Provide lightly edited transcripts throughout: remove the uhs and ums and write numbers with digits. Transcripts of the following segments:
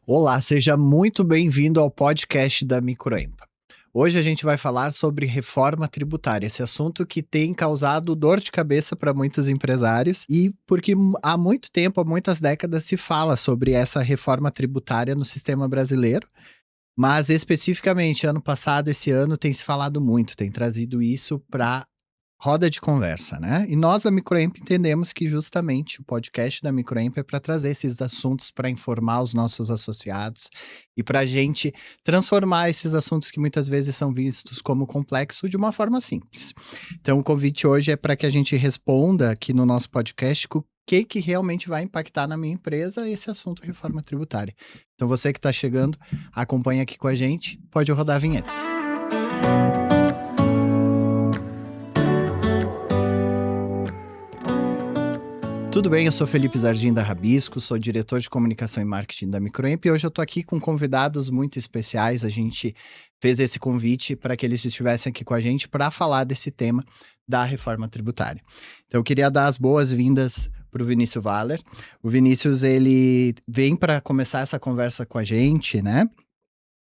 Olá, seja muito bem-vindo ao podcast da Microempa. Hoje a gente vai falar sobre reforma tributária, esse assunto que tem causado dor de cabeça para muitos empresários e porque há muito tempo, há muitas décadas, se fala sobre essa reforma tributária no sistema brasileiro, mas especificamente ano passado, esse ano, tem se falado muito, tem trazido isso para roda de conversa, né? E nós da Microemp entendemos que justamente o podcast da Microemp é para trazer esses assuntos para informar os nossos associados e para a gente transformar esses assuntos que muitas vezes são vistos como complexos de uma forma simples. Então, o convite hoje é para que a gente responda aqui no nosso podcast o que realmente vai impactar na minha empresa esse assunto reforma tributária. Então, você que está chegando, acompanha aqui com a gente, pode rodar a vinheta. Tudo bem, eu sou Felipe Zardim da Rabisco, sou diretor de comunicação e marketing da Microemp e hoje eu estou aqui com convidados muito especiais. A gente fez esse convite para que eles estivessem aqui com a gente para falar desse tema da reforma tributária. Então eu queria dar as boas-vindas para o Vinícius Valer. O Vinícius, ele vem para começar essa conversa com a gente, né?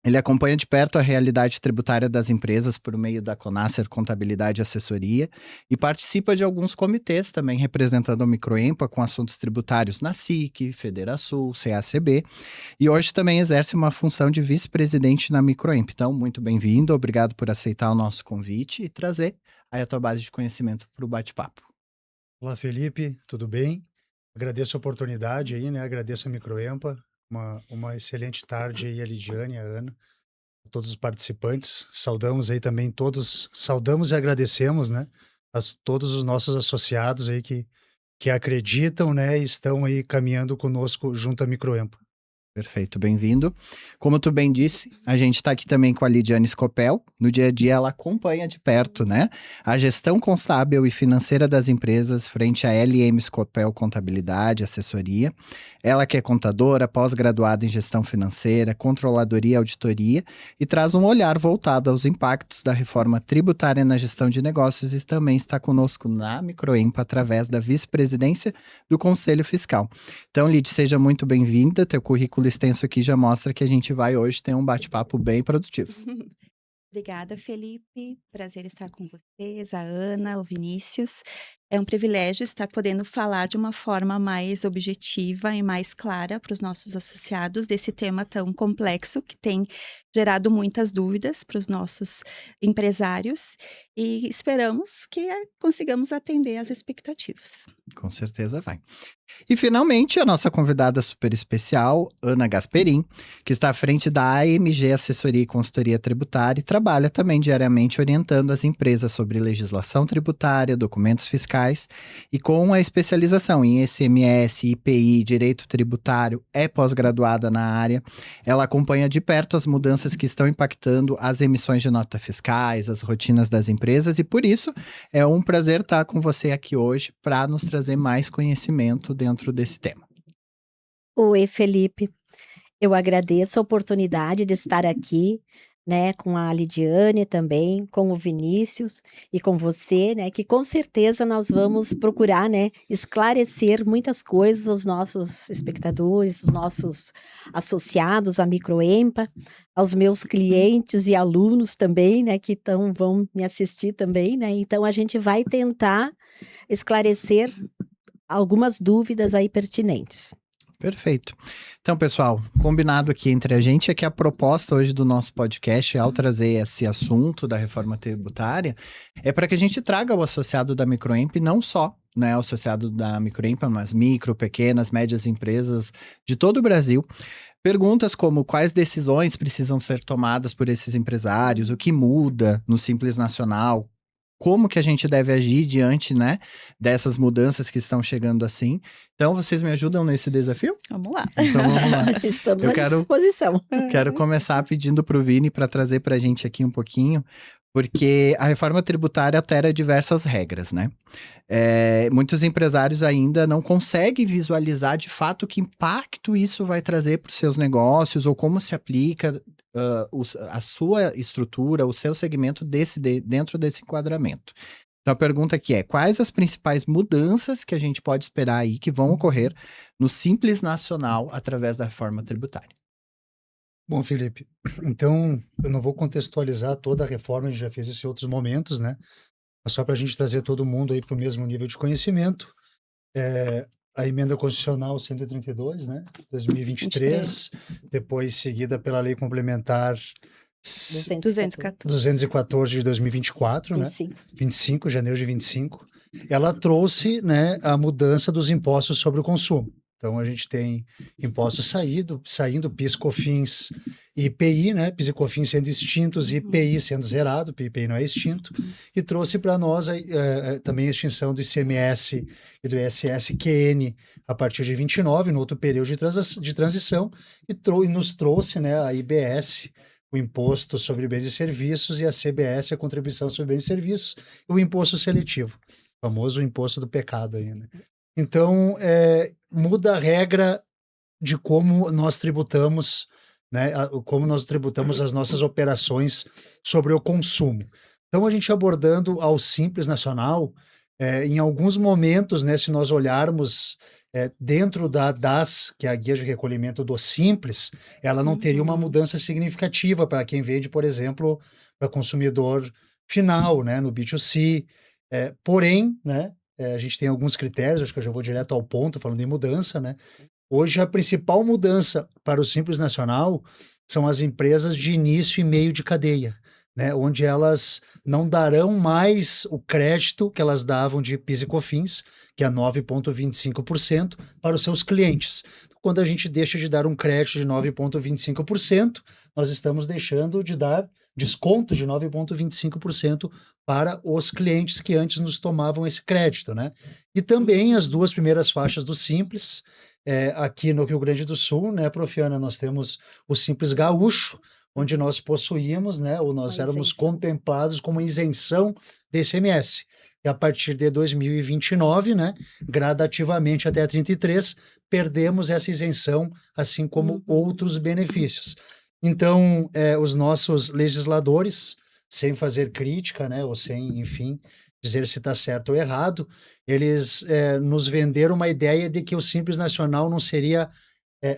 Ele acompanha de perto a realidade tributária das empresas por meio da Conasser Contabilidade e Assessoria e participa de alguns comitês também representando a Microempa com assuntos tributários na SIC, Federação, CACB, e hoje também exerce uma função de vice-presidente na Microempa. Então, muito bem-vindo, obrigado por aceitar o nosso convite e trazer aí a tua base de conhecimento para o bate-papo. Olá, Felipe, tudo bem? Agradeço a oportunidade aí, né? Agradeço a Microempa, uma excelente tarde aí, a Lidiane, a Ana, a todos os participantes. Saudamos aí também todos, saudamos e agradecemos, né? Todos os nossos associados aí que acreditam, né? E estão aí caminhando conosco junto à Microempa. Perfeito, bem-vindo. Como tu bem disse, a gente está aqui também com a Lidiane Scopel. No dia a dia ela acompanha de perto, né, a gestão contábil e financeira das empresas frente à LM Scopel Contabilidade, Assessoria. Ela que é contadora, pós-graduada em gestão financeira, controladoria e auditoria e traz um olhar voltado aos impactos da reforma tributária na gestão de negócios e também está conosco na Microempa através da vice-presidência do Conselho Fiscal. Então, Lid, seja muito bem-vinda. Teu currículo extenso aqui já mostra que a gente vai hoje ter um bate-papo bem produtivo. Obrigada, Felipe. Prazer estar com vocês, a Ana, o Vinícius. É um privilégio estar podendo falar de uma forma mais objetiva e mais clara para os nossos associados desse tema tão complexo que tem gerado muitas dúvidas para os nossos empresários e esperamos que consigamos atender às expectativas. Com certeza vai. E finalmente a nossa convidada super especial, Ana Gasperin, que está à frente da AMG Assessoria e Consultoria Tributária e trabalha também diariamente orientando as empresas sobre legislação tributária, documentos fiscais e com a especialização em ICMS, IPI, Direito Tributário, é pós-graduada na área. Ela acompanha de perto as mudanças que estão impactando as emissões de notas fiscais, as rotinas das empresas e por isso é um prazer estar com você aqui hoje para nos trazer mais conhecimento dentro desse tema. Oi, Felipe. Eu agradeço a oportunidade de estar aqui, né, com a Lidiane também, com o Vinícius e com você, né, que com certeza nós vamos procurar, né, esclarecer muitas coisas aos nossos espectadores, aos nossos associados à Microempa, aos meus clientes e alunos também, né, que vão me assistir também, né, então a gente vai tentar esclarecer algumas dúvidas aí pertinentes. Perfeito. Então, pessoal, combinado aqui entre a gente é que a proposta hoje do nosso podcast, ao trazer esse assunto da reforma tributária, é para que a gente traga o associado da Microemp, não só, né, o associado da Microemp, mas micro, pequenas, médias empresas de todo o Brasil. Perguntas como quais decisões precisam ser tomadas por esses empresários, o que muda no Simples Nacional, como que a gente deve agir diante, né, dessas mudanças que estão chegando assim. Então, vocês me ajudam nesse desafio? Vamos lá. Então, vamos lá. Estamos à disposição. Quero começar pedindo para o Vini para trazer para a gente aqui um pouquinho, porque a reforma tributária altera diversas regras, né? Muitos empresários ainda não conseguem visualizar de fato que impacto isso vai trazer para os seus negócios ou como se aplica a sua estrutura, o seu segmento dentro desse enquadramento. Então a pergunta aqui é, quais as principais mudanças que a gente pode esperar aí que vão ocorrer no Simples Nacional através da reforma tributária? Bom, Felipe, então eu não vou contextualizar toda a reforma, a gente já fez isso em outros momentos, né? Mas só para a gente trazer todo mundo aí para o mesmo nível de conhecimento. A emenda constitucional 132, né? 2023, depois seguida pela lei complementar 214. 214 de 2024, né? 25. 25, janeiro de 25. Ela trouxe, né, a mudança dos impostos sobre o consumo. Então, a gente tem impostos saindo PIS, COFINS e IPI, né? PIS e COFINS sendo extintos e IPI sendo zerado, IPI não é extinto, e trouxe para nós também a extinção do ICMS e do ISS-QN a partir de 29, no outro período de transição, e nos trouxe, né, a IBS, o Imposto sobre Bens e Serviços, e a CBS, a Contribuição sobre Bens e Serviços, e o Imposto Seletivo, o famoso Imposto do Pecado aí, né? Então, muda a regra de como nós tributamos, né, como nós tributamos as nossas operações sobre o consumo. Então, a gente abordando ao Simples Nacional, em alguns momentos, né, se nós olharmos dentro da DAS, que é a Guia de Recolhimento do Simples, ela não teria uma mudança significativa para quem vende, por exemplo, para consumidor final, né, no B2C. Porém, né, a gente tem alguns critérios, acho que eu já vou direto ao ponto, falando em mudança, né? Hoje, a principal mudança para o Simples Nacional são as empresas de início e meio de cadeia, né? Onde elas não darão mais o crédito que elas davam de PIS e COFINS, que é 9,25%, para os seus clientes. Quando a gente deixa de dar um crédito de 9,25%, nós estamos deixando de dar desconto de 9,25% para os clientes que antes nos tomavam esse crédito, né? E também as duas primeiras faixas do Simples, aqui no Rio Grande do Sul, né, Profiana, nós temos o Simples Gaúcho, onde nós possuímos, né, ou nós éramos contemplados como isenção de ICMS. E a partir de 2029, né, gradativamente até 33, perdemos essa isenção, assim como outros benefícios. Então, os nossos legisladores, sem fazer crítica, né, ou sem, enfim, dizer se está certo ou errado, eles nos venderam uma ideia de que o Simples Nacional não seria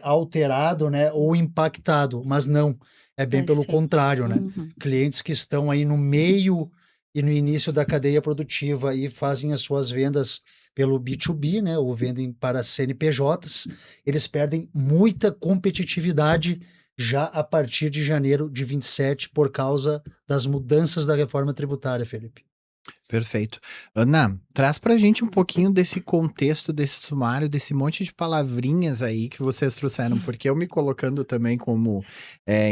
alterado, né, ou impactado, mas não, é bem pelo contrário, né? Clientes que estão aí no meio e no início da cadeia produtiva e fazem as suas vendas pelo B2B, né, ou vendem para CNPJs, eles perdem muita competitividade já a partir de janeiro de 27 por causa das mudanças da reforma tributária, Felipe. Perfeito. Ana, traz pra gente um pouquinho desse contexto, desse sumário, desse monte de palavrinhas aí que vocês trouxeram, porque eu me colocando também como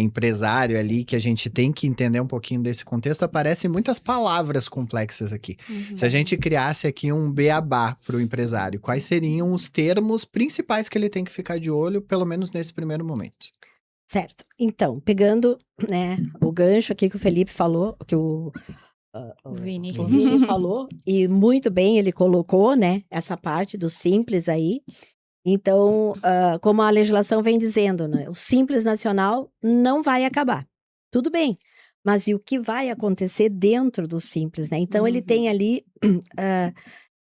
empresário ali, que a gente tem que entender um pouquinho desse contexto, aparecem muitas palavras complexas aqui. Se a gente criasse aqui um beabá pro empresário, quais seriam os termos principais que ele tem que ficar de olho, pelo menos nesse primeiro momento? Certo. Então, pegando, né, o gancho aqui que o Felipe falou, que o Vini. falou, e muito bem ele colocou, né, essa parte do Simples aí. Então, como a legislação vem dizendo, né, o Simples Nacional não vai acabar. Tudo bem, mas e o que vai acontecer dentro do Simples, né? Então, ele tem ali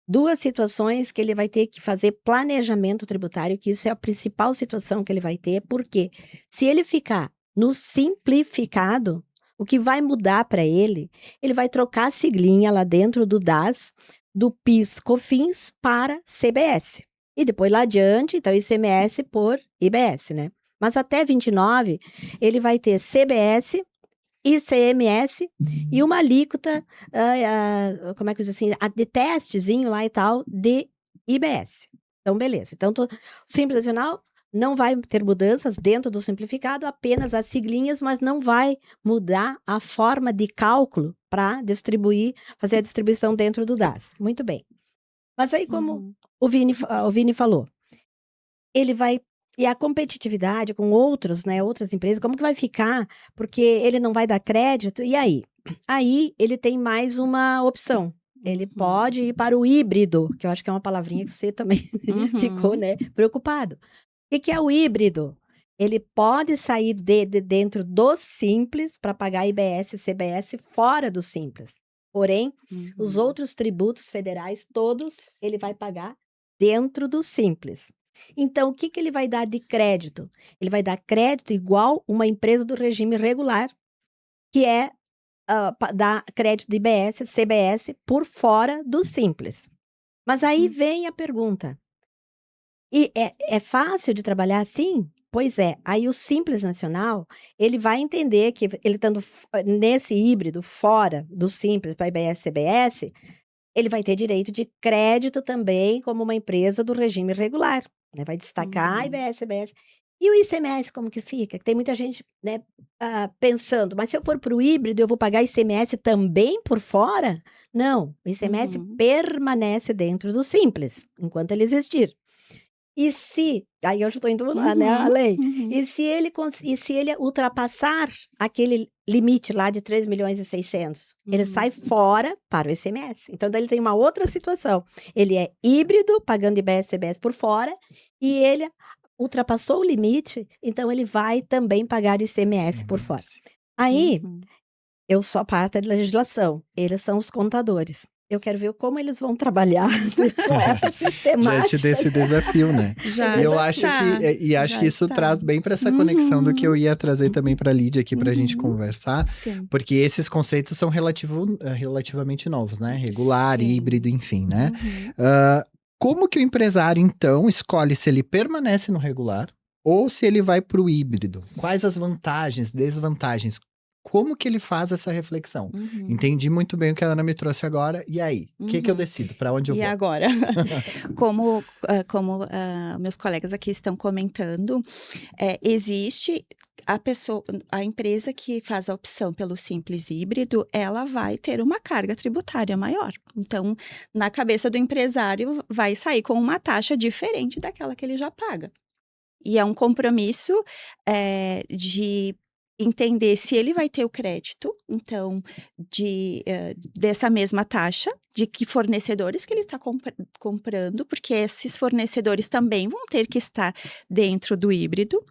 duas situações que ele vai ter que fazer planejamento tributário, que isso é a principal situação que ele vai ter, porque se ele ficar no simplificado, o que vai mudar para ele vai trocar a siglinha lá dentro do DAS, do PIS, COFINS para CBS. E depois lá adiante, então ICMS por IBS, né? Mas até 29, ele vai ter CBS, ICMS e uma alíquota, como é que eu diz assim, de testezinho lá e tal, de IBS. Então, beleza. Então, Simples Nacional não vai ter mudanças dentro do simplificado, apenas as siglinhas, mas não vai mudar a forma de cálculo para distribuir, fazer a distribuição dentro do DAS. Muito bem. Mas aí, como o Vini falou, ele vai. E a competitividade com outras empresas, como que vai ficar? Porque ele não vai dar crédito, e aí? Aí ele tem mais uma opção. Ele pode ir para o híbrido, que eu acho que é uma palavrinha que você também ficou, né, preocupado. O que é o híbrido? Ele pode sair de dentro do Simples para pagar IBS e CBS fora do Simples. Porém, os outros tributos federais, todos, ele vai pagar dentro do Simples. Então, o que que ele vai dar de crédito? Ele vai dar crédito igual uma empresa do regime regular, que é dar crédito de IBS, CBS por fora do Simples. Mas aí vem a pergunta: e é fácil de trabalhar assim? Pois é. Aí o Simples Nacional, ele vai entender que ele estando nesse híbrido fora do Simples para IBS, CBS, ele vai ter direito de crédito também como uma empresa do regime regular, né? Vai destacar IBS, CBS. E o ICMS como que fica? Tem muita gente, né, pensando, mas se eu for para o híbrido, eu vou pagar ICMS também por fora? Não, o ICMS permanece dentro do Simples, enquanto ele existir. E se, aí eu já estou indo lá, né, além, e se ele ultrapassar aquele limite lá de 3.600.000, ele sai fora para o ICMS. Então, daí ele tem uma outra situação. Ele é híbrido, pagando IBS, CBS por fora, e ele ultrapassou o limite, então ele vai também pagar o ICMS por fora. Aí, eu sou a parte da legislação, eles são os contadores. Eu quero ver como eles vão trabalhar com essa sistemática. Diante desse desafio, né? Eu acho que isso traz bem para essa conexão do que eu ia trazer também para a Lídia aqui para a gente conversar, porque esses conceitos são relativamente novos, né? Regular, híbrido, enfim, né? Como que o empresário, então, escolhe se ele permanece no regular ou se ele vai para o híbrido? Quais as vantagens, desvantagens? Como que ele faz essa reflexão? Entendi muito bem o que a Ana me trouxe agora. E aí? O que eu decido? Para onde eu vou? E agora? Como meus colegas aqui estão comentando, existe a empresa que faz a opção pelo Simples híbrido, ela vai ter uma carga tributária maior. Então, na cabeça do empresário, vai sair com uma taxa diferente daquela que ele já paga. E é um compromisso de entender se ele vai ter o crédito, então, dessa mesma taxa, de que fornecedores que ele está comprando, porque esses fornecedores também vão ter que estar dentro do híbrido,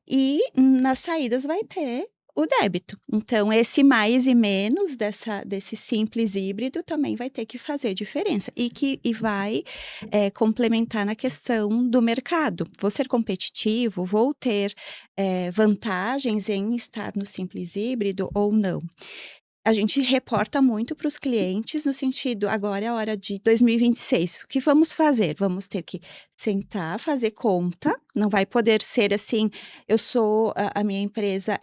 e nas saídas vai ter o débito. Então, esse mais e menos desse simples híbrido também vai ter que fazer diferença. E vai complementar na questão do mercado. Vou ser competitivo? Vou ter vantagens em estar no simples híbrido ou não? A gente reporta muito para os clientes no sentido, agora é a hora de 2026, o que vamos fazer? Vamos ter que sentar, fazer conta, não vai poder ser assim, a minha empresa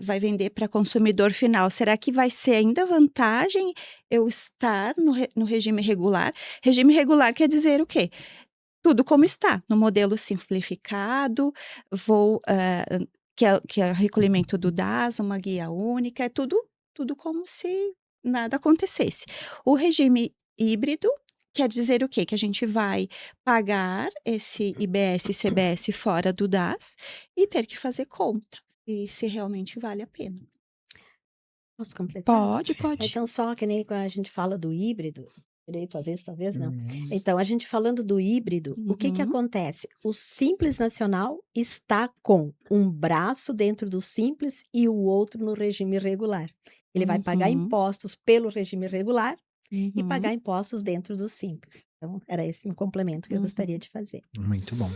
vai vender para consumidor final, será que vai ser ainda vantagem eu estar no regime regular? Regime regular quer dizer o quê? Tudo como está, no modelo simplificado, que é o recolhimento do DAS, uma guia única, é tudo como se nada acontecesse. O regime híbrido quer dizer o quê? Que a gente vai pagar esse IBS e CBS fora do DAS e ter que fazer conta, e se realmente vale a pena. Posso completar? Pode. Então, só que nem quando a gente fala do híbrido, talvez não. Então, a gente falando do híbrido, o que acontece? O Simples Nacional está com um braço dentro do Simples e o outro no regime regular. Ele vai pagar impostos pelo regime regular e pagar impostos dentro do Simples. Então, era esse um complemento que eu gostaria de fazer. Muito bom.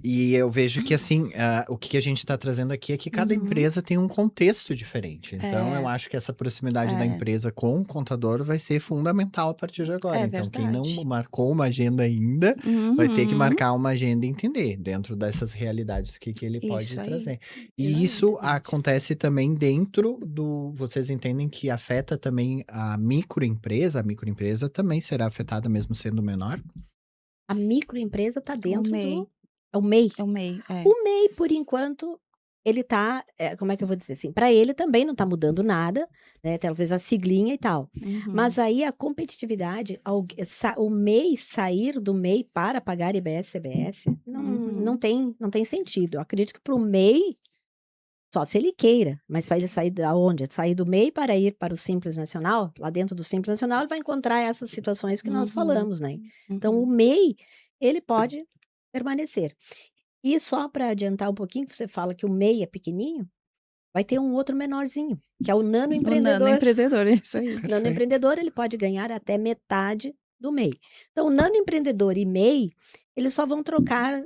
E eu vejo que, assim, o que a gente está trazendo aqui é que cada empresa tem um contexto diferente. Então, eu acho que essa proximidade da empresa com o contador vai ser fundamental a partir de agora. Então, quem não marcou uma agenda ainda, vai ter que marcar uma agenda e entender dentro dessas realidades o que ele pode trazer. E isso acontece também dentro do... Vocês entendem que afeta também a microempresa? A microempresa também será afetada mesmo sendo menor? A microempresa está dentro MEI. É o MEI. É o MEI, O MEI, por enquanto, ele tá, como é que eu vou dizer assim? Para ele também não está mudando nada, né? Talvez a siglinha e tal. Mas aí a competitividade, o MEI sair do MEI para pagar IBS, CBS, não tem sentido. Eu acredito que para o MEI, só se ele queira, mas para ele sair da onde? Sair do MEI para ir para o Simples Nacional, lá dentro do Simples Nacional, ele vai encontrar essas situações que nós falamos, né? Então, o MEI, ele pode permanecer. E só para adiantar um pouquinho, que você fala que o MEI é pequenininho, vai ter um outro menorzinho, que é o nano empreendedor. O nano empreendedor, isso aí. O nano empreendedor, ele pode ganhar até metade do MEI. Então, o nanoempreendedor e MEI, eles só vão trocar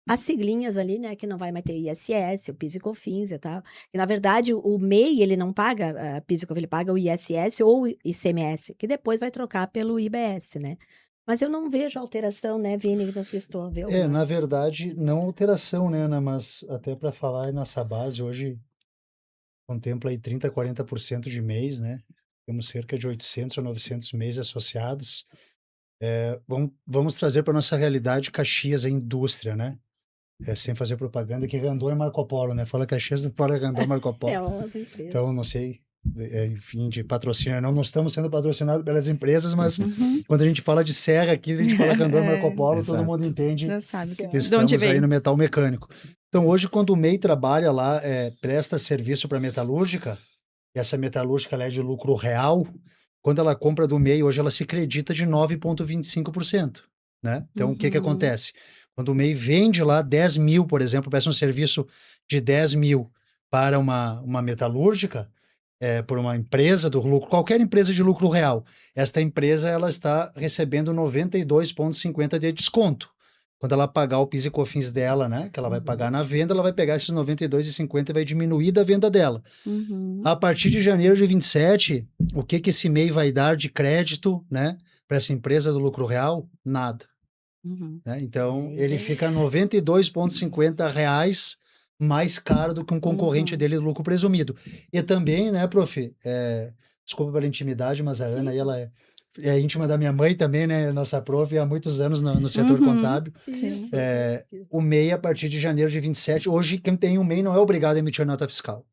as siglinhas ali, né, que não vai mais ter o ISS, o PIS e COFINS e tal. E, na verdade, o MEI, ele não paga PIS e COFINS, ele paga o ISS ou o ICMS, que depois vai trocar pelo IBS, né? Mas eu não vejo alteração, né, Vini? Não sei se tu vê alguma. Na verdade, não alteração, né, Ana? Mas até para falar nessa base, hoje contempla aí 30%, 40% de MEIs, né? Temos cerca de 800 ou 900 MEIs associados. Vamos trazer para nossa realidade Caxias, a indústria, né? Sem fazer propaganda, que Randon é Marco Polo, né? Fala Caxias, fora Randon, Marco Polo. É uma empresa. Então, não sei, enfim, de patrocínio. Não estamos sendo patrocinados pelas empresas, mas quando a gente fala de serra aqui, a gente fala Randon, Marco Polo, todo exato. mundo entende Já sabe que de onde estamos aí vem. no metal mecânico. Então, hoje, quando o MEI trabalha lá, presta serviço para metalúrgica, e essa metalúrgica ela é de lucro real, quando ela compra do MEI, hoje ela se acredita de 9,25%, né? Então, o que acontece? Quando o MEI vende lá 10 mil, por exemplo, presta um serviço de 10 mil para uma metalúrgica, por uma empresa do lucro, qualquer empresa de lucro real, esta empresa ela está recebendo 92,50 de desconto. Quando ela pagar o PIS e COFINS dela, né, que ela vai pagar na venda, ela vai pegar esses 92,50 e vai diminuir da venda dela. A partir de janeiro de 27, o que esse MEI vai dar de crédito, né, para essa empresa do lucro real? Nada. Né? Então, ele fica R$ 92,50 mais caro do que um concorrente dele do lucro presumido. E também, né, prof, desculpa pela intimidade, mas a Ana, ela é íntima da minha mãe também, né, nossa prof, há muitos anos no setor contábil. Sim. O MEI, a partir de janeiro de 27, hoje quem tem um MEI não é obrigado a emitir nota fiscal.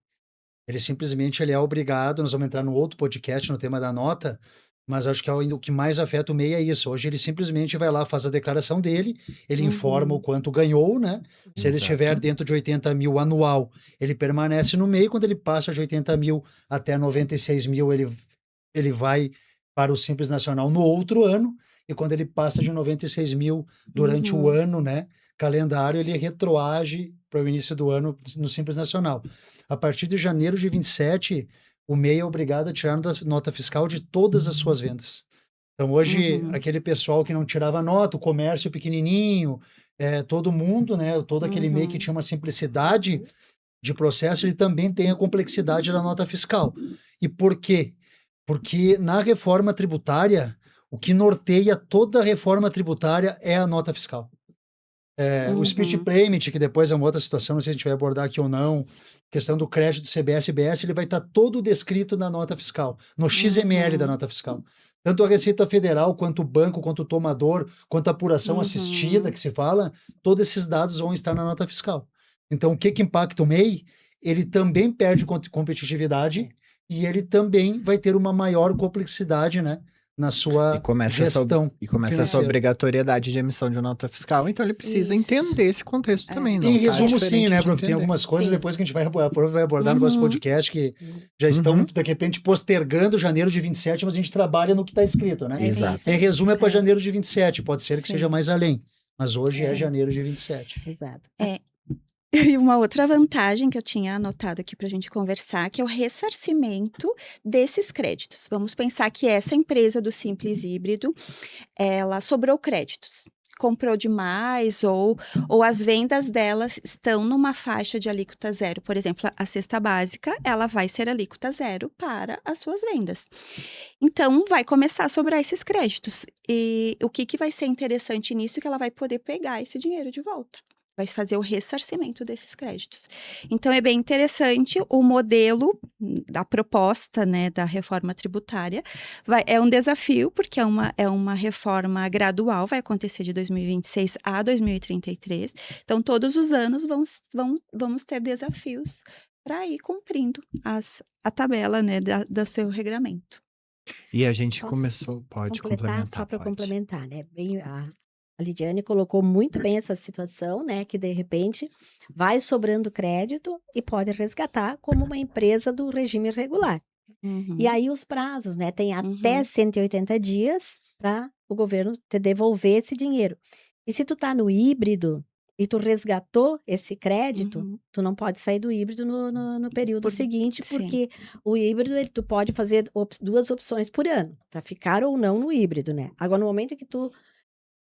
Ele simplesmente ele é obrigado, nós vamos entrar no outro podcast no tema da nota, mas acho que o que mais afeta o MEI é isso. Hoje ele simplesmente vai lá, faz a declaração dele, ele informa o quanto ganhou, né? Se ele estiver dentro de 80 mil anual, ele permanece no MEI. Quando ele passa de 80 mil até 96 mil, ele vai para o Simples Nacional no outro ano. E quando ele passa de 96 mil durante o ano, né, calendário, ele retroage para o início do ano no Simples Nacional. A partir de janeiro de 27, o MEI é obrigado a tirar nota fiscal de todas as suas vendas. Então, hoje, aquele pessoal que não tirava nota, o comércio pequenininho, todo mundo, né, todo aquele MEI que tinha uma simplicidade de processo, ele também tem a complexidade da nota fiscal. E por quê? Porque na reforma tributária, o que norteia toda a reforma tributária é a nota fiscal. O split payment, que depois é uma outra situação, não sei se a gente vai abordar aqui ou não, questão do crédito do CBS e BS, ele vai estar todo descrito na nota fiscal, no XML da nota fiscal. Tanto a Receita Federal, quanto o banco, quanto o tomador, quanto a apuração assistida, que se fala, todos esses dados vão estar na nota fiscal. Então, o que impacta o MEI? Ele também perde competitividade e ele também vai ter uma maior complexidade, né, na sua gestão começa essa obrigatoriedade de emissão de nota fiscal, então ele precisa entender esse contexto também. Não em resumo, sim, né, prof? Tem algumas coisas depois que a gente vai abordar no nosso podcast que já estão, de repente, postergando janeiro de 27, mas a gente trabalha no que está escrito, né? Exato. Em resumo, é para janeiro de 27, pode ser que seja mais além, mas hoje é janeiro de 27. Exato. E uma outra vantagem que eu tinha anotado aqui para a gente conversar, que é o ressarcimento desses créditos. Vamos pensar que essa empresa do Simples Híbrido, ela sobrou créditos, comprou demais ou as vendas delas estão numa faixa de alíquota zero. Por exemplo, a cesta básica, ela vai ser alíquota zero para as suas vendas. Então, vai começar a sobrar esses créditos. E o que vai ser interessante nisso é que ela vai poder pegar esse dinheiro de volta. Vai fazer o ressarcimento desses créditos. Então, é bem interessante o modelo da proposta, né, da reforma tributária. É um desafio, porque é uma reforma gradual, vai acontecer de 2026 a 2033. Então, todos os anos vamos ter desafios para ir cumprindo a tabela, né, do seu regramento. E a gente pode complementar. Só para complementar, né? A Lidiane colocou muito bem essa situação, né? Que de repente vai sobrando crédito e pode resgatar como uma empresa do regime regular. E aí os prazos, né? Tem até 180 dias para o governo te devolver esse dinheiro. E se tu tá no híbrido e tu resgatou esse crédito, Uhum. tu não pode sair do híbrido no período Por- seguinte, sim. porque o híbrido, tu pode fazer 2 opções por ano, para ficar ou não no híbrido, né? Agora, no momento que tu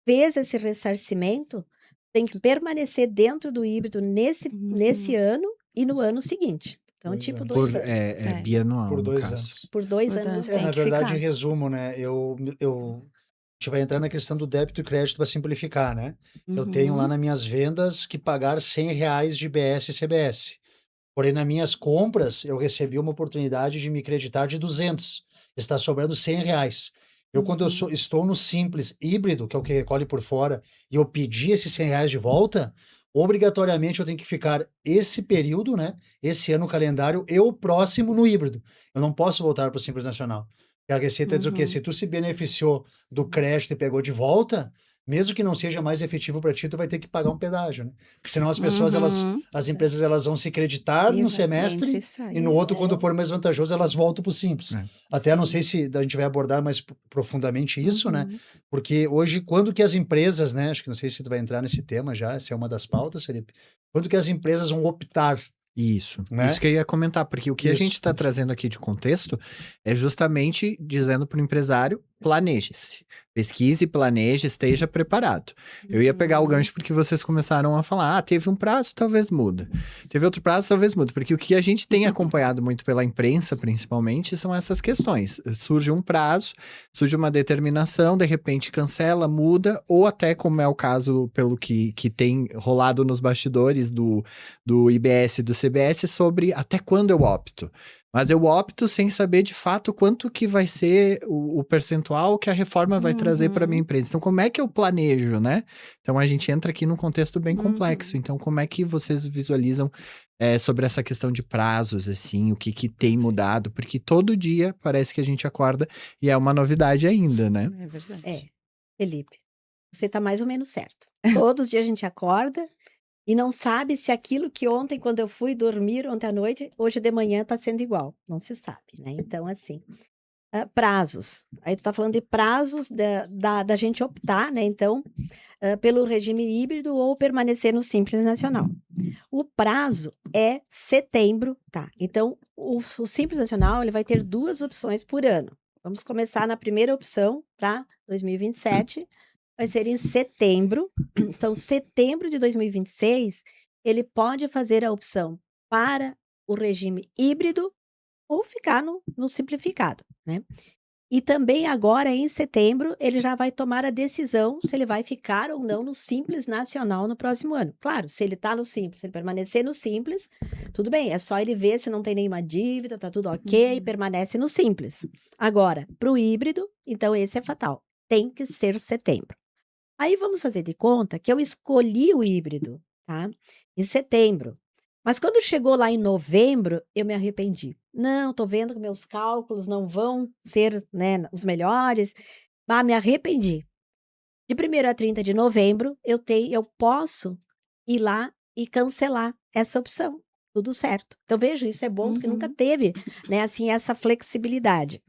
fez esse ressarcimento, tem que permanecer dentro do híbrido nesse ano e no ano seguinte. Então, 2 tipo, anos. 2 Por, anos. é É. bianual, Por no 2 caso. anos. Por 2 Por 2 anos. tem Na que verdade, em ficar. resumo, né? A gente vai entrar na questão do débito e crédito para simplificar, né? Eu tenho lá Uhum. nas minhas vendas que pagar R$ 100 de IBS e CBS. Porém, nas minhas compras, eu recebi uma oportunidade de me creditar de 200. Está sobrando R$ 100. Quando Uhum. estou no simples híbrido, que é o que recolhe por fora, e eu pedi esses R$ 100 de volta, obrigatoriamente eu tenho que ficar esse período, né? Esse ano calendário e o próximo no híbrido. Eu não posso voltar para o Simples Nacional. E a Receita diz o quê? Uhum. Se tu se beneficiou do crédito e pegou de volta, mesmo que não seja mais efetivo para ti, tu vai ter que pagar um pedágio, né? Porque senão as pessoas, Uhum. as empresas, elas vão se creditar no Entra e semestre sai. e no outro, quando for mais vantajoso, elas voltam para o Simples. É. Até não Sim. sei se a gente vai abordar mais profundamente isso, né? Uhum. Porque hoje, quando que as empresas, né? Acho que não sei se tu vai entrar nesse tema já, essa é uma das pautas, Felipe. Quando que as empresas vão optar, Isso né? que eu ia comentar, porque o que a gente Isso. está trazendo aqui de contexto é justamente dizendo para o empresário: planeje-se, pesquise, planeje, esteja preparado. Eu ia pegar o Uhum. gancho porque vocês começaram a falar: teve um prazo, talvez muda. Teve outro prazo, talvez muda. Porque o que a gente tem acompanhado muito pela imprensa, principalmente, são essas questões. Surge um prazo, surge uma determinação, de repente cancela, muda, ou até, como é o caso, pelo que tem rolado nos bastidores do IBS e do CBS, sobre até quando eu opto. Mas eu opto sem saber de fato quanto que vai ser o percentual que a reforma vai trazer para minha Uhum. empresa. Então, como é que eu planejo, né? Então, a gente entra aqui num contexto bem complexo. Uhum. Então, como é que vocês visualizam sobre essa questão de prazos, assim, o que tem mudado? Porque todo dia parece que a gente acorda e é uma novidade ainda, né? É verdade. É, Felipe, você está mais ou menos certo. Todos os dias a gente acorda e não sabe se aquilo que ontem, quando eu fui dormir ontem à noite, hoje de manhã está sendo igual. Não se sabe, né? Então, assim, prazos. Aí tu está falando de prazos da gente optar, né? Então, pelo regime híbrido ou permanecer no Simples Nacional. O prazo é setembro, tá? Então, o Simples Nacional ele vai ter 2 opções por ano. Vamos começar na primeira opção para 2027, vai ser em setembro. Então, setembro de 2026, ele pode fazer a opção para o regime híbrido ou ficar no simplificado, né? E também agora, em setembro, ele já vai tomar a decisão se ele vai ficar ou não no Simples Nacional no próximo ano. Claro, se ele está no Simples, se ele permanecer no Simples, tudo bem, é só ele ver se não tem nenhuma dívida, tá tudo ok, Uhum. permanece no Simples. Agora, para o híbrido, então esse é fatal, tem que ser setembro. Aí vamos fazer de conta que eu escolhi o híbrido, tá? Em setembro. Mas quando chegou lá em novembro, eu me arrependi. Não, tô vendo que meus cálculos não vão ser, né, os melhores. Ah, me arrependi. De 1º a 30 de novembro, eu posso ir lá e cancelar essa opção. Tudo certo. Então, veja, isso é bom, porque nunca Uhum. teve, né, assim, essa flexibilidade.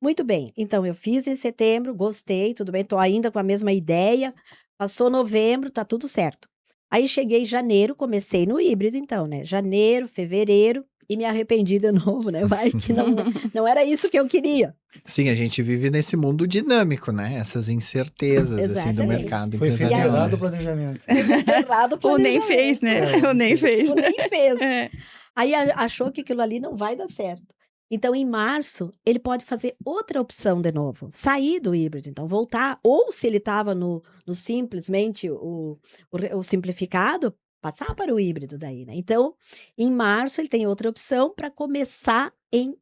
Muito bem, então eu fiz em setembro, gostei, tudo bem, tô ainda com a mesma ideia. Passou novembro, tá tudo certo. Aí cheguei em janeiro, comecei no híbrido então, né, janeiro, fevereiro, e me arrependi de novo, né, vai que não era isso que eu queria. Sim, a gente vive nesse mundo dinâmico, né? Essas incertezas, assim, do Exatamente. mercado Foi feito empresarial, errado o né? planejamento. Errado o Ou nem fez, planejamento. né? Ou nem fez. Ou nem fez. É. Aí achou que aquilo ali não vai dar certo. Então, em março, ele pode fazer outra opção de novo, sair do híbrido, então voltar, ou se ele estava no simplesmente o simplificado, passar para o híbrido daí, né? Então, em março, ele tem outra opção para começar em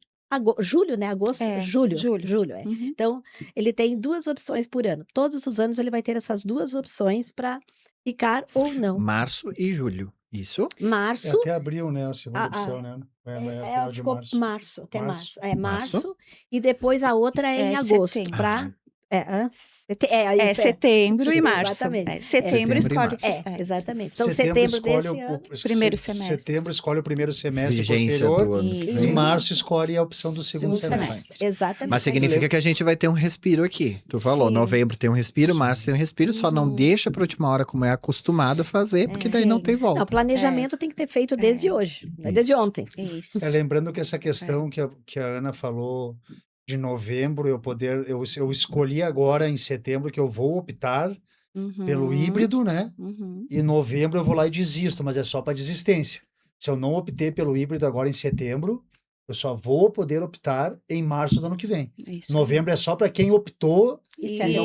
julho, né? Agosto, É, julho, julho. é. Uhum. Então, ele tem 2 opções por ano. Todos os anos ele vai ter essas 2 opções para ficar ou não. Março e julho. Isso? É Março, até abril, né? A segunda opção, né? É final de ficou março. março, até Março. março. É Março? março, e depois a outra é em É agosto, setembro. para É isso setembro e março. Exatamente. Setembro Setembro e escolhe. março. Exatamente. Então, Setembro setembro escolhe desse ano. Primeiro semestre. Setembro escolhe o primeiro semestre Vigência posterior do ano que Isso. e vem. março escolhe a opção do segundo Segundo semestre. semestre. Exatamente. Mas significa que a gente vai ter um respiro aqui. Tu falou, Sim. novembro tem um respiro, Sim. março tem um respiro, só não Uhum. deixa pra última hora como é acostumado a fazer, porque daí não Sim. tem volta. Não, planejamento tem que ter feito desde hoje, né? Desde Isso. ontem. Isso. Lembrando que essa questão que a Ana falou de novembro, eu escolhi agora em setembro que eu vou optar pelo Uhum. híbrido, né? Uhum. E em novembro eu vou lá e desisto, mas é só para desistência. Se eu não optei pelo híbrido agora em setembro, eu só vou poder optar em março do ano que vem. Isso. Novembro é só para quem optou E e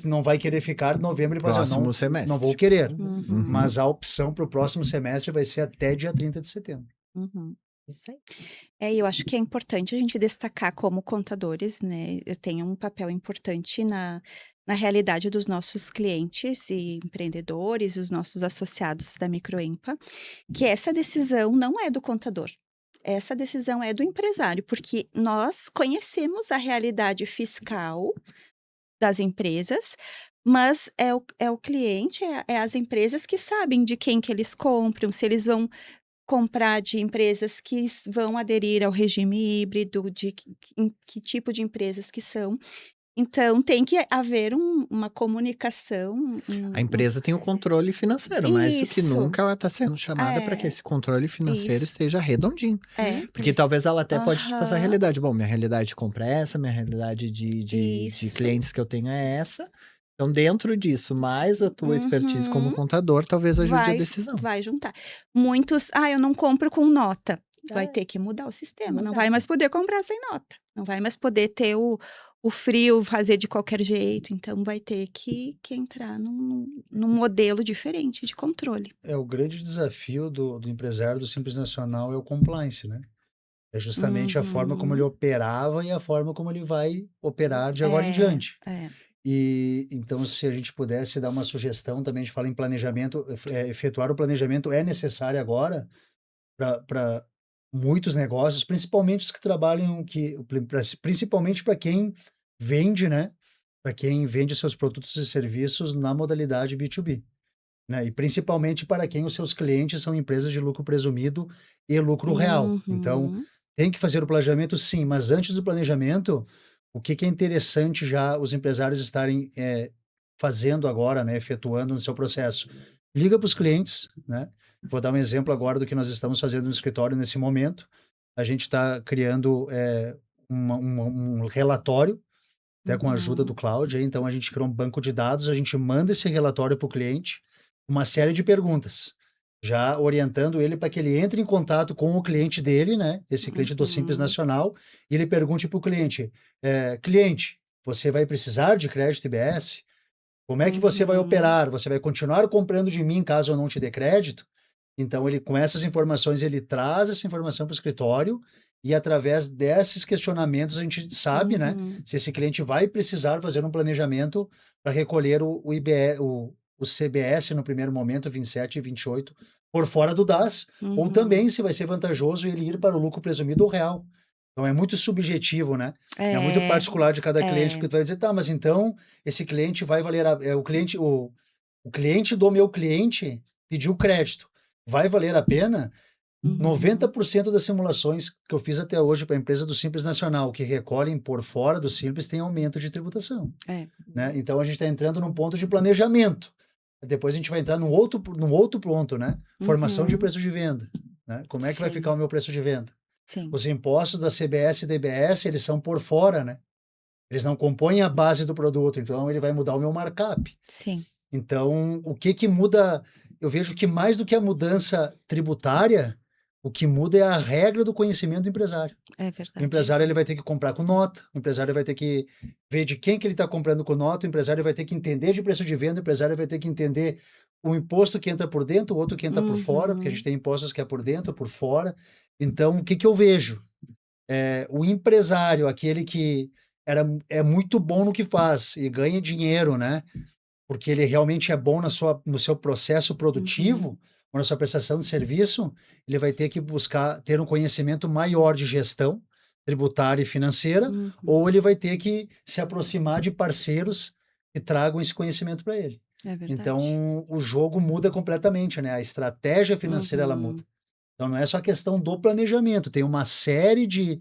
não vai querer ficar em novembro e fazer, Próximo semestre. não vou querer. Uhum. Mas a opção para o próximo semestre vai ser até dia 30 de setembro. Uhum. Isso aí. Eu acho que é importante a gente destacar como contadores, né? Eu tenho um papel importante na realidade dos nossos clientes e empreendedores, os nossos associados da Microempa, que essa decisão não é do contador. Essa decisão é do empresário, porque nós conhecemos a realidade fiscal das empresas, mas é o cliente, é as empresas que sabem de quem que eles compram, se eles vão comprar de empresas que vão aderir ao regime híbrido, em que tipo de empresas que são. Então, tem que haver uma comunicação. A empresa tem o controle financeiro, mais do que Isso. nunca ela está sendo chamada para que esse controle financeiro Isso. esteja redondinho. Porque talvez ela até pode te passar a Aham. realidade. Bom, minha realidade de compra é essa, minha realidade de Isso. clientes que eu tenho é essa. Então, dentro disso, mais a tua expertise como Uhum. contador, talvez ajude a Vai, decisão. vai juntar. Muitos, eu não compro com nota. Vai É. ter que mudar o sistema. Não Mudar. vai mais poder comprar sem nota. Não vai mais poder ter o frio, fazer de qualquer jeito. Então, vai ter que entrar num modelo diferente de controle. O grande desafio do empresário do Simples Nacional é o compliance, né? É justamente a forma como ele operava e a forma como ele vai operar de agora em diante. E então, se a gente pudesse dar uma sugestão também, a gente fala em planejamento, efetuar o planejamento é necessário agora para muitos negócios, principalmente os que trabalham, principalmente para quem vende, né? Para quem vende seus produtos e serviços na modalidade B2B. Né? E principalmente para quem os seus clientes são empresas de lucro presumido e lucro real. Então, Uhum. tem que fazer o planejamento, sim, mas antes do planejamento, o que é interessante já os empresários estarem fazendo agora, né, efetuando no seu processo? Liga para os clientes, né? Vou dar um exemplo agora do que nós estamos fazendo no escritório nesse momento. A gente está criando um relatório, até com a ajuda do Cláudio, então a gente criou um banco de dados, a gente manda esse relatório para o cliente, uma série de perguntas, já orientando ele para que ele entre em contato com o cliente dele, né? Esse cliente do Simples Nacional, e ele pergunte para o cliente, cliente, você vai precisar de crédito IBS? Como é que você vai operar? Você vai continuar comprando de mim caso eu não te dê crédito? Então, ele, com essas informações, ele traz essa informação para o escritório e, através desses questionamentos, a gente sabe, né, se esse cliente vai precisar fazer um planejamento para recolher o CBS no primeiro momento, 27 e 28, por fora do DAS, ou também se vai ser vantajoso ele ir para o lucro presumido ou real. Então, é muito subjetivo, né? É muito particular de cada cliente, porque tu vai dizer, tá, mas então, esse cliente vai valer, o cliente do meu cliente pediu crédito. Vai valer a pena? 90% das simulações que eu fiz até hoje para a empresa do Simples Nacional, que recolhem por fora do Simples, tem aumento de tributação. Né? Então, a gente está entrando num ponto de planejamento. Depois a gente vai entrar num outro ponto, né? Formação de preço de venda. Né? Como é que vai ficar o meu preço de venda? Sim. Os impostos da CBS e DBS, eles são por fora, né? Eles não compõem a base do produto, então ele vai mudar o meu markup. Sim. Então, o que muda? Eu vejo que mais do que a mudança tributária, o que muda é a regra do conhecimento do empresário. É verdade. O empresário ele vai ter que comprar com nota, o empresário vai ter que ver de quem que ele está comprando com nota, o empresário vai ter que entender de preço de venda, o empresário vai ter que entender o imposto que entra por dentro, o outro que entra por fora, porque a gente tem impostos que é por dentro, por fora. Então, o que eu vejo? O empresário, aquele que é muito bom no que faz e ganha dinheiro, né? Porque ele realmente é bom no seu processo produtivo, ou na sua prestação de serviço, ele vai ter que buscar ter um conhecimento maior de gestão, tributária e financeira, Uhum. ou ele vai ter que se aproximar de parceiros que tragam esse conhecimento para ele. É verdade. Então, o jogo muda completamente, né? A estratégia financeira, ela muda. Então, não é só a questão do planejamento, tem uma série de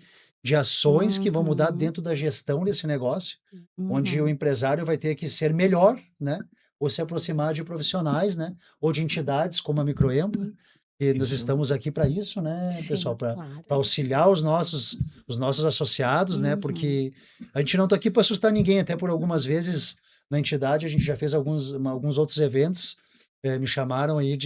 ações que vão mudar Uhum. dentro da gestão desse negócio, onde o Uhum. empresário vai ter que ser melhor, né? Ou se aproximar de profissionais, né? Ou de entidades como a Microempa, e nós estamos aqui para isso, né, Sim, pessoal? Para Claro. auxiliar os nossos associados, né? Uhum. Porque a gente não está aqui para assustar ninguém, até por algumas vezes na entidade a gente já fez alguns outros eventos, me chamaram aí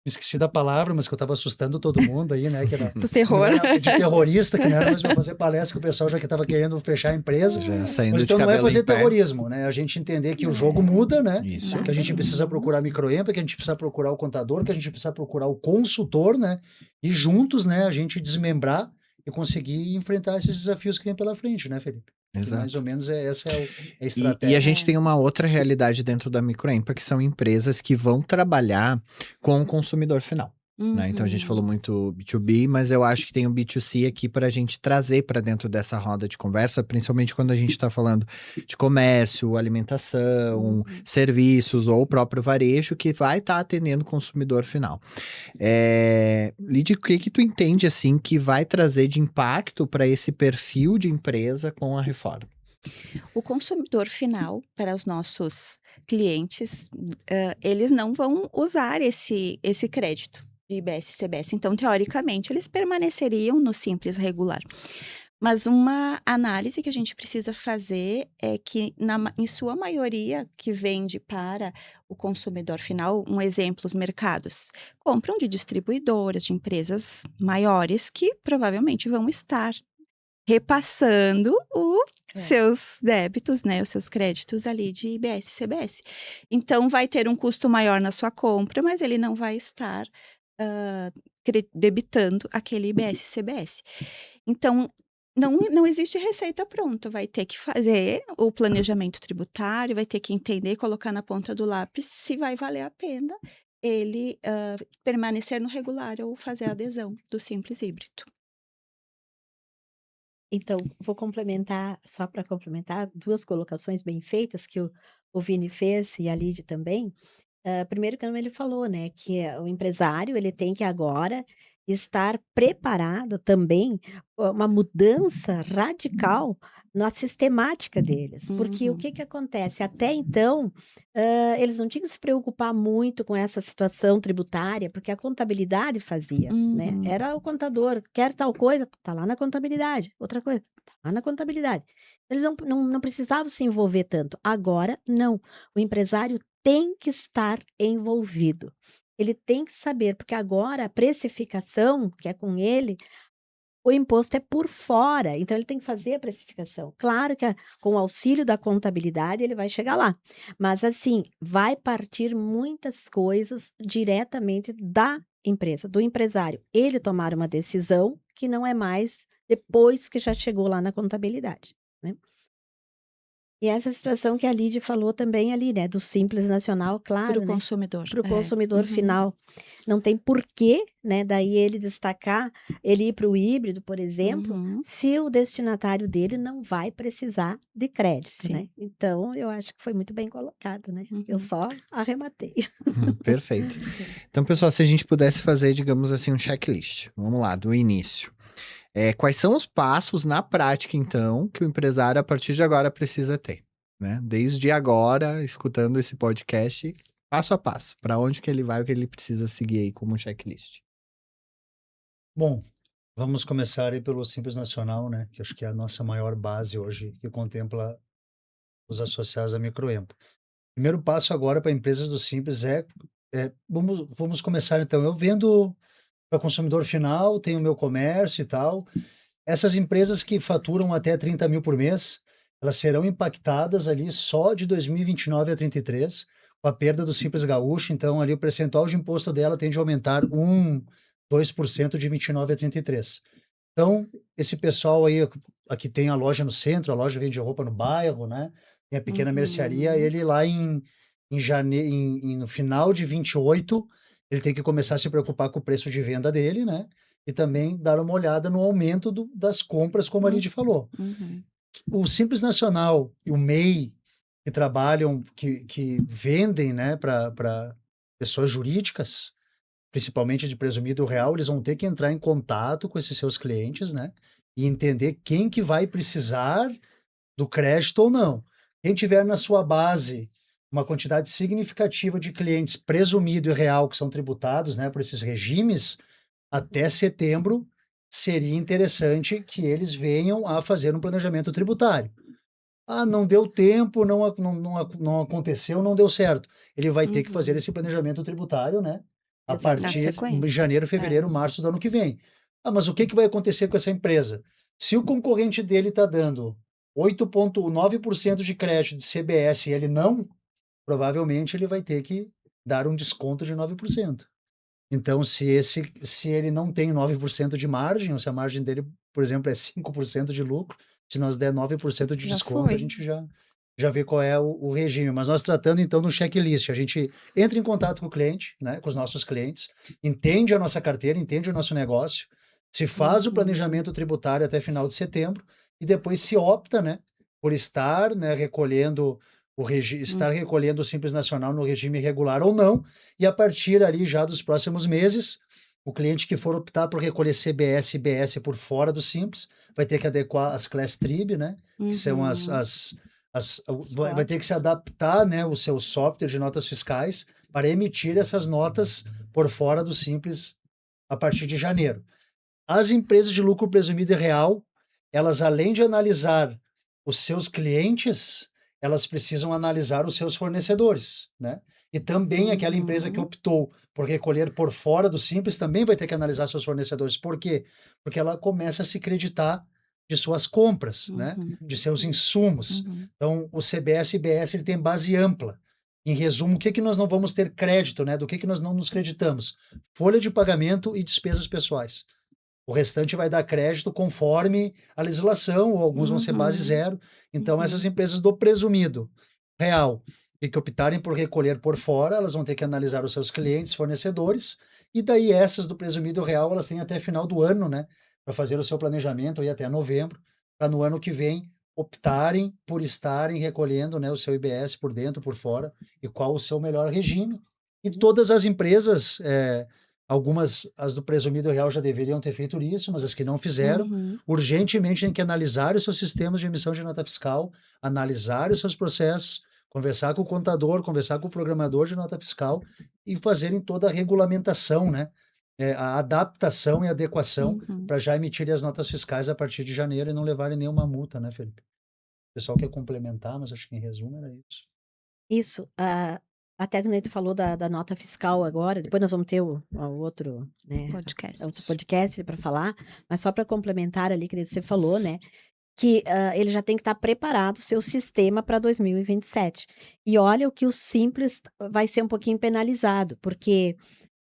me esqueci da palavra, mas que eu estava assustando todo mundo aí, né? Que era Do terror. de terrorista, que não era mais para fazer palestra, que o pessoal já que estava querendo fechar a empresa. Já saindo Mas de então não é cabelo em fazer pé. terrorismo, né? A gente entender que o jogo muda, né? Isso. Que a gente precisa procurar a Microempa, que a gente precisa procurar o contador, que a gente precisa procurar o consultor, né? E juntos, né, a gente desmembrar e conseguir enfrentar esses desafios que vem pela frente, né, Felipe? Que mais Exato. ou menos essa é a E estratégia. a gente tem uma outra realidade dentro da Microempa, que são empresas que vão trabalhar com o consumidor final. Né? Então a gente falou muito B2B, mas eu acho que tem o B2C aqui para a gente trazer para dentro dessa roda de conversa, principalmente quando a gente está falando de comércio, alimentação, serviços ou o próprio varejo que vai estar atendendo o consumidor final. Lídia, o que tu entende assim que vai trazer de impacto para esse perfil de empresa com a reforma? O consumidor final, para os nossos clientes, eles não vão usar esse crédito de IBS e CBS. Então, teoricamente, eles permaneceriam no Simples Regular. Mas uma análise que a gente precisa fazer é que, em sua maioria, que vende para o consumidor final, um exemplo, os mercados, compram de distribuidoras, de empresas maiores, que provavelmente vão estar repassando seus débitos, né, os seus créditos ali de IBS e CBS. Então, vai ter um custo maior na sua compra, mas ele não vai estar debitando aquele IBS e CBS. Então, não existe receita pronta, vai ter que fazer o planejamento tributário, vai ter que entender, colocar na ponta do lápis se vai valer a pena ele permanecer no regular ou fazer a adesão do Simples Híbrido. Então, vou complementar, só para complementar, 2 colocações bem feitas que o Vini fez e a Lide também. Primeiro, como ele falou, né, que o empresário ele tem que agora estar preparado também uma mudança radical na sistemática deles, porque o que acontece? Até então, eles não tinham que se preocupar muito com essa situação tributária, porque a contabilidade fazia, né? Era o contador, quer tal coisa, tá lá na contabilidade, outra coisa, tá lá na contabilidade. Eles não precisavam se envolver tanto. Agora, não. O empresário tem que estar envolvido. Ele tem que saber, porque agora a precificação, que é com ele, o imposto é por fora, então ele tem que fazer a precificação. Claro que com o auxílio da contabilidade ele vai chegar lá, mas assim, vai partir muitas coisas diretamente da empresa, do empresário. Ele tomar uma decisão que não é mais depois que já chegou lá na contabilidade, né? E essa situação que a Lide falou também ali, né, do Simples Nacional, Para claro, o né, consumidor. para o consumidor final. Não tem porquê, né, daí ele destacar, ele ir para o híbrido, por exemplo, se o destinatário dele não vai precisar de crédito, né. Então, eu acho que foi muito bem colocado, né. Eu só arrematei. Perfeito. Então, pessoal, se a gente pudesse fazer, digamos assim, um checklist. Vamos lá, do início. Quais são os passos na prática, então, que o empresário, a partir de agora, precisa ter? Né? Desde agora, escutando esse podcast, passo a passo. Para onde que ele vai, o que ele precisa seguir aí como checklist? Bom, vamos começar aí pelo Simples Nacional, né? Que acho que é a nossa maior base hoje, que contempla os associados à Microempa. Primeiro passo agora para empresas do Simples vamos começar então. Eu vendo para consumidor final, tenho o meu comércio e tal. Essas empresas que faturam até 30 mil por mês, elas serão impactadas ali só de 2029 a 33, com a perda do Simples Gaúcho. Então, ali o percentual de imposto dela tende a aumentar 2% de 29 a 33. Então, esse pessoal aí, aqui tem a loja no centro, a loja vende roupa no bairro, né? Tem a pequena mercearia, ele lá no final de 28, ele tem que começar a se preocupar com o preço de venda dele, né? e também dar uma olhada no aumento das compras, como a Lidy falou. O Simples Nacional e o MEI, que trabalham, que vendem, né, para pessoas jurídicas, principalmente de presumido real, eles vão ter que entrar em contato com esses seus clientes, né, e entender quem que vai precisar do crédito ou não. Quem tiver na sua base uma quantidade significativa de clientes presumido e real que são tributados, né, por esses regimes, até setembro seria interessante que eles venham a fazer um planejamento tributário. Ah, não deu tempo, não aconteceu, não deu certo. Ele vai ter que fazer esse planejamento tributário, né? A Exato. Na partir de sequência. janeiro, fevereiro, março do ano que vem. Ah, mas o que vai acontecer com essa empresa? Se o concorrente dele está dando 8,9% de crédito de CBS e ele não, provavelmente ele vai ter que dar um desconto de 9%. Então, se ele não tem 9% de margem, ou se a margem dele, por exemplo, é 5% de lucro, se nós der 9% de Já desconto, foi. a gente já vê qual é o regime. Mas nós tratando, então, no checklist, a gente entra em contato com o cliente, né, com os nossos clientes, entende a nossa carteira, entende o nosso negócio, se faz o planejamento tributário até final de setembro e depois se opta, né, por estar, né, recolhendo estar recolhendo o Simples Nacional no regime regular ou não, e a partir ali já dos próximos meses, o cliente que for optar por recolher CBS e IBS por fora do Simples, vai ter que adequar as Class Trib, né, que são vai ter que se adaptar, né, o seu software de notas fiscais para emitir essas notas por fora do Simples a partir de janeiro. As empresas de lucro presumido e real, elas além de analisar os seus clientes, elas precisam analisar os seus fornecedores, né? E também aquela empresa que optou por recolher por fora do Simples também vai ter que analisar seus fornecedores. Por quê? Porque ela começa a se creditar de suas compras, né? De seus insumos. Então, o CBS e IBS ele tem base ampla. Em resumo, o que nós não vamos ter crédito, né? Do que nós não nos creditamos? Folha de pagamento e despesas pessoais. O restante vai dar crédito conforme a legislação, ou alguns vão ser base zero. Então, essas empresas do presumido real e que optarem por recolher por fora, elas vão ter que analisar os seus clientes, fornecedores, e daí essas do presumido real, elas têm até final do ano, né, para fazer o seu planejamento, e até novembro, para no ano que vem optarem por estarem recolhendo, né, o seu IBS por dentro, por fora, e qual o seu melhor regime. E todas as empresas, algumas, as do presumido real já deveriam ter feito isso, mas as que não fizeram, urgentemente têm que analisar os seus sistemas de emissão de nota fiscal, analisar os seus processos, conversar com o contador, conversar com o programador de nota fiscal e fazerem toda a regulamentação, né? A adaptação e adequação para já emitirem as notas fiscais a partir de janeiro e não levarem nenhuma multa, né, Felipe? O pessoal quer complementar, mas acho que em resumo era isso. Isso, até quando tu falou da nota fiscal agora, depois nós vamos ter o outro, né, outro podcast para falar, mas só para complementar ali que você falou, né, que ele já tem que estar preparado o seu sistema para 2027. E olha o que o Simples vai ser um pouquinho penalizado, porque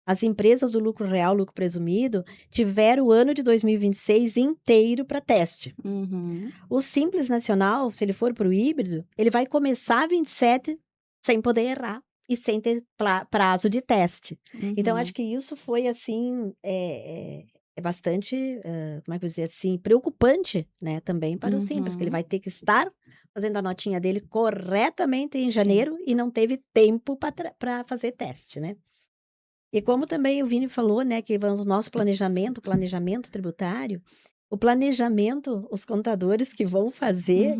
as empresas do lucro real, lucro presumido, tiveram o ano de 2026 inteiro para teste. O Simples Nacional, se ele for para o híbrido, ele vai começar 27 sem poder errar e sem ter prazo de teste. Então, acho que isso foi, assim, bastante, como é que eu vou dizer assim, preocupante, né, também para o Simples, que ele vai ter que estar fazendo a notinha dele corretamente em janeiro e não teve tempo para fazer teste, né? E como também o Vini falou, né, que o nosso planejamento tributário, o planejamento, os contadores que vão fazer,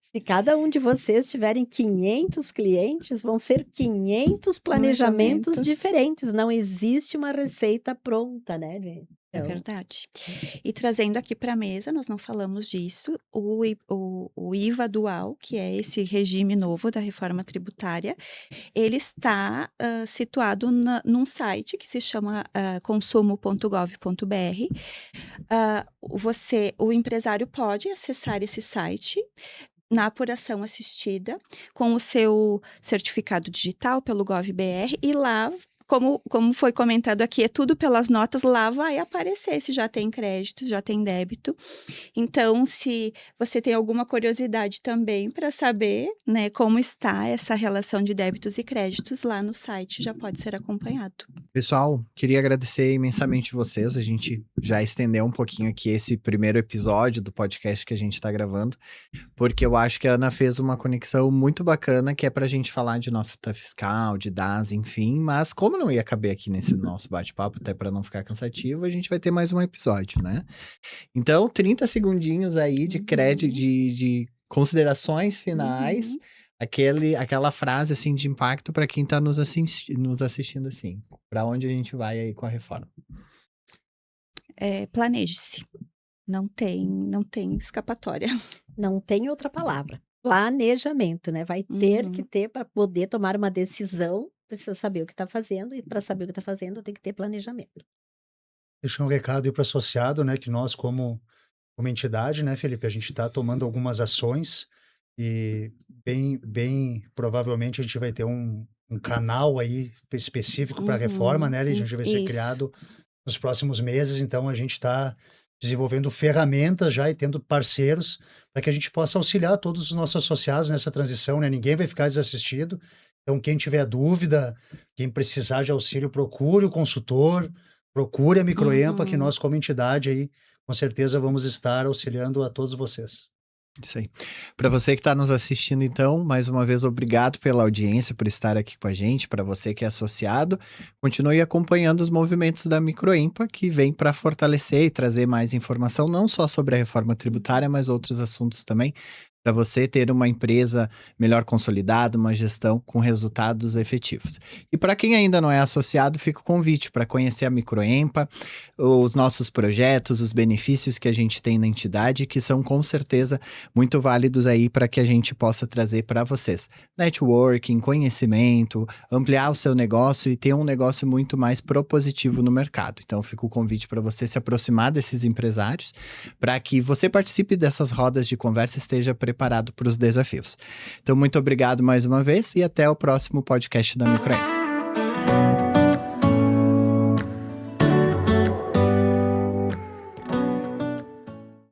se cada um de vocês tiverem 500 clientes, vão ser 500 planejamentos diferentes. Não existe uma receita pronta, né, gente? É verdade. E trazendo aqui para a mesa, nós não falamos disso, o IVA dual, que é esse regime novo da reforma tributária, ele está situado num site que se chama consumo.gov.br. O empresário pode acessar esse site na apuração assistida com o seu certificado digital pelo GovBR e lá como foi comentado aqui, é tudo pelas notas, lá vai aparecer se já tem crédito, se já tem débito. Então, se você tem alguma curiosidade também para saber, né, como está essa relação de débitos e créditos, lá no site já pode ser acompanhado. Pessoal, queria agradecer imensamente vocês. A gente já estendeu um pouquinho aqui esse primeiro episódio do podcast que a gente está gravando, porque eu acho que a Ana fez uma conexão muito bacana, que é para a gente falar de nota fiscal, de DAS, enfim, mas como não ia caber aqui nesse nosso bate-papo, até para não ficar cansativo, a gente vai ter mais um episódio, né? Então, 30 segundinhos aí de crédito, de considerações finais, aquela frase assim de impacto para quem está nos assistindo assim. Para onde a gente vai aí com a reforma? Planeje-se. Não tem escapatória. Não tem outra palavra. Planejamento, né? Vai ter que ter para poder tomar uma decisão, precisa saber o que está fazendo, e para saber o que está fazendo, tem que ter planejamento. Deixar um recado aí para o associado, né, que nós como entidade, né, Felipe, a gente está tomando algumas ações e bem provavelmente a gente vai ter um canal aí específico para a reforma, né, a gente vai ser Isso. criado nos próximos meses, então a gente está desenvolvendo ferramentas já e tendo parceiros para que a gente possa auxiliar todos os nossos associados nessa transição, né? Ninguém vai ficar desassistido. Então, quem tiver dúvida, quem precisar de auxílio, procure o consultor, procure a Microempa, que nós, como entidade aí, com certeza vamos estar auxiliando a todos vocês. Isso aí. Para você que está nos assistindo, então, mais uma vez, obrigado pela audiência, por estar aqui com a gente. Para você que é associado, continue acompanhando os movimentos da Microempa, que vem para fortalecer e trazer mais informação, não só sobre a reforma tributária, mas outros assuntos também, para você ter uma empresa melhor consolidada, uma gestão com resultados efetivos. E para quem ainda não é associado, fica o convite para conhecer a Microempa, os nossos projetos, os benefícios que a gente tem na entidade, que são com certeza muito válidos aí para que a gente possa trazer para vocês. Networking, conhecimento, ampliar o seu negócio e ter um negócio muito mais propositivo no mercado. Então fica o convite para você se aproximar desses empresários, para que você participe dessas rodas de conversa e esteja preparado para os desafios. Então, muito obrigado mais uma vez e até o próximo podcast da Microempa.